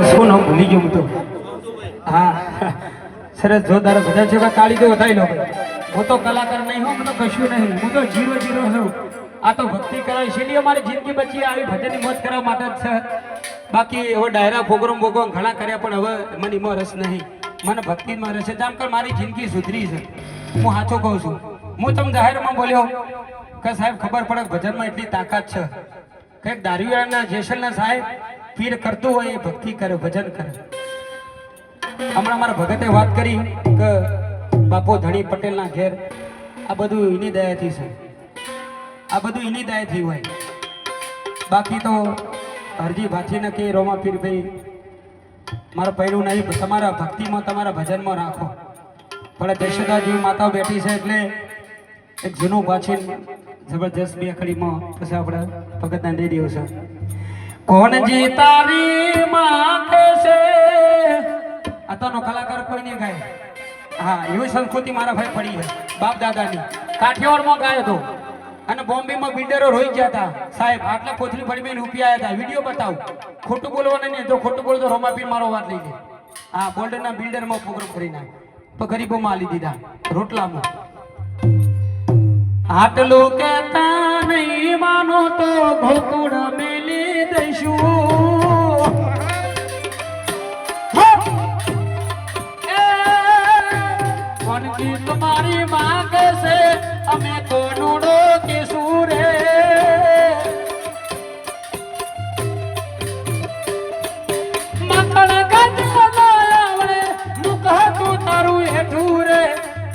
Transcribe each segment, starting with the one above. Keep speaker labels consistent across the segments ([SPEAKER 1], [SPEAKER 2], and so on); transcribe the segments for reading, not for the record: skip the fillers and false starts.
[SPEAKER 1] શું નામ ભૂલી ગયો હું તો. હા સરસ જોરદાર બધા છે તાળી દે વધાઈ લો. હું તો કલાકાર નહીં હું તો કશું નહીં, હું તો 0-0 છું. આ તો ભક્તિ કરાવી છે એટલે અમારી જિંદગી બચી આવી ભજનની મોજ કરવા માટે જ છે. બાકી હવે ડાયરા પ્રોગ્રામ ઘણા કર્યા પણ હવે મને એમાં રસ નહીં, મને ભક્તિમાં રસ છે. જામ કર મારી જિંદગી સુધરી છે, હું સાચો કહું છું. હું તમને જાહેરમાં બોલ્યો કે સાહેબ ખબર પડે ભજનમાં એટલી તાકાત છે કે દારૂવાળાના જેસલના સાહેબ પીર કરતું હોય એ ભક્તિ કરે, ભજન કરે. હમણાં મારા ભગતે વાત કરી કે બાપુ ધણી પટેલના ઘેર આ બધું એની દયાથી છે, આ બધું એની દયાથી હોય. બાકી તો હરજી ભાથી ને કે રોમા પીર ભાઈ મારા પૈરું નહીં, તમારા ભક્તિમાં તમારા ભજનમાં રાખો. પણ જશોદાજી માતા બેઠી છે એટલે એક જૂનું પાછી જબરજસ્ત બે ખડીમાં પછી આપણે ભગતના દઈ દેવું છે. કોણ જી તારી માથે છે આતાનો કલાકાર કોઈ નહીં ગાય. હા એવી સંસ્કૃતિ મારા ભાઈ પડી છે બાપ દાદાની. કાઠિયાવાડમાં ગાયો હતો અને બોમ્બેમાં બિલ્ડરો રોઈ ગયા હતા સાહેબ, આટલા કોથળી પડી બેન રૂપિયા આવ્યા હતા. વિડીયો બતાવું, ખોટું બોલવાનું નહીં, જો ખોટું બોલો તો રોમાપીર મારો વાત લઈ લે. હા બોલ્ડરના બિલ્ડરમાં પ્રોગ્રામ કરી નાખ તો ગરીબોમાં આલી દીધા રોટલામાં. આટલું કેતા નહીં માનો તો ગોકુળ મેલી દઈશું. કોનકી તમારી માંગ છે અમે તો નોડો કે સુરે. મખણ કાચા ના આવડે મુખ તું તારું હેઠું રે.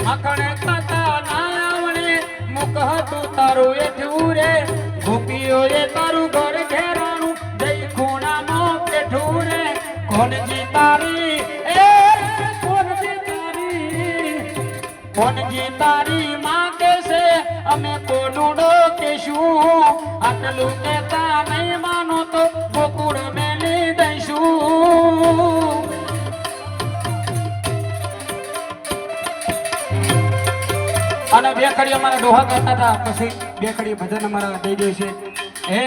[SPEAKER 1] મખણ કાચા ના આવડે મુખ તું તારું હેઠું રે. ગોપીઓ એ તારું ઘર ઘેરાનું જઈ ખૂણામાં પેઠું રે. કોનજી તારી કોનજી તારી માંગે છે અમે કોનુડો કેશું. આટલું કહેતા નહીં માનો તો ગોકુળ મેલી દઈશું. અને બે કડી અમારા ડોહા કરતા હતા, પછી બે કડી ભજન અમારા દઈ દે છે. હે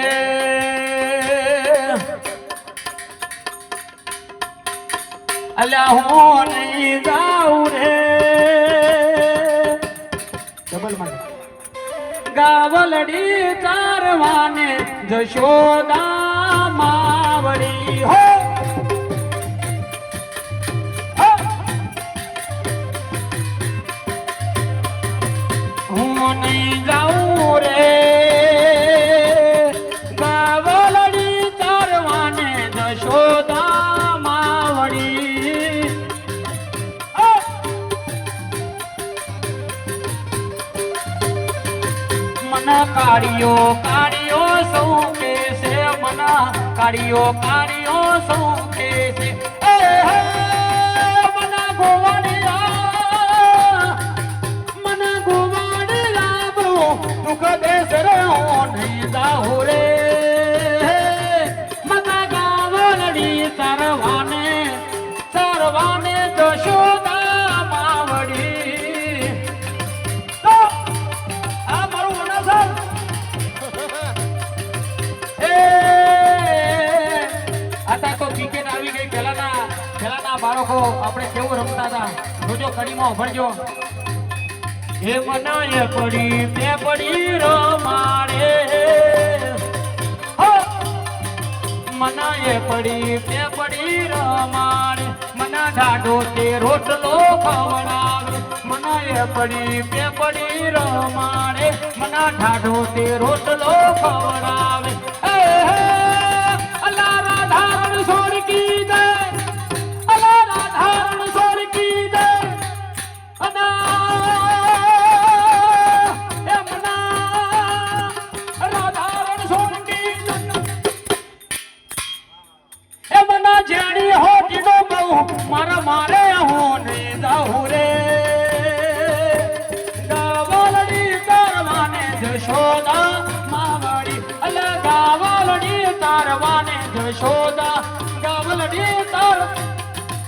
[SPEAKER 1] અલ્યા હું નહીં જાઉં રે ગાવલડી ચારવાને જશોદા માવડી હો. હું નહીં જાઉં રે ગાવલડી ચારવાને જશોદા માવડી. મના કાળિયો કાળિયો સૌ કે છે, મના કાળિયો સૌ કે છે. મના ગોવાડિયા બહુ દુઃખ દેશ રે હું નહીં જાઉં રે. મના ગાવલડી સરવાને જશોદા માવડી. ક્રિકેટ આવી ગઈ. પહેલાના બાળકો આપણે કેવું રમતા હતા જોજો, કડીમાં ભણજો. હે મનાય પડી બે પડી રમાડે, મનાય પડી બે પડી રમાડે. મના ઢાઢો તે રોટલો ખવડાવે. મનાય પડી બે પડી રમાડે. મના ઢાઢો તે રોટલો ખવડાવે. छोड़ की दे अल्लाह राधारण छोड़ की दे राधारण छोड़ की ए मना जेड़ी हो टीडो बहु मारा मारे हो नहीं जाऊ रे. गावलड़ी तारवाने जशोदा मावड़ी. अल्लाह गावलड़ी तारवाने जशोदा ગાવલડી તાર.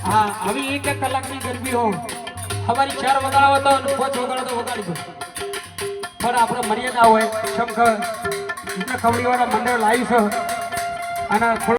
[SPEAKER 1] હા આવી એક કલાકની ગરબી હો હવારી 4 વગાડો તો 5 વગાડો તો વગાડી દો. પણ આપણે મર્યાદા હોય શંકર ખવડીવાળા મંડળ લાવી છે અને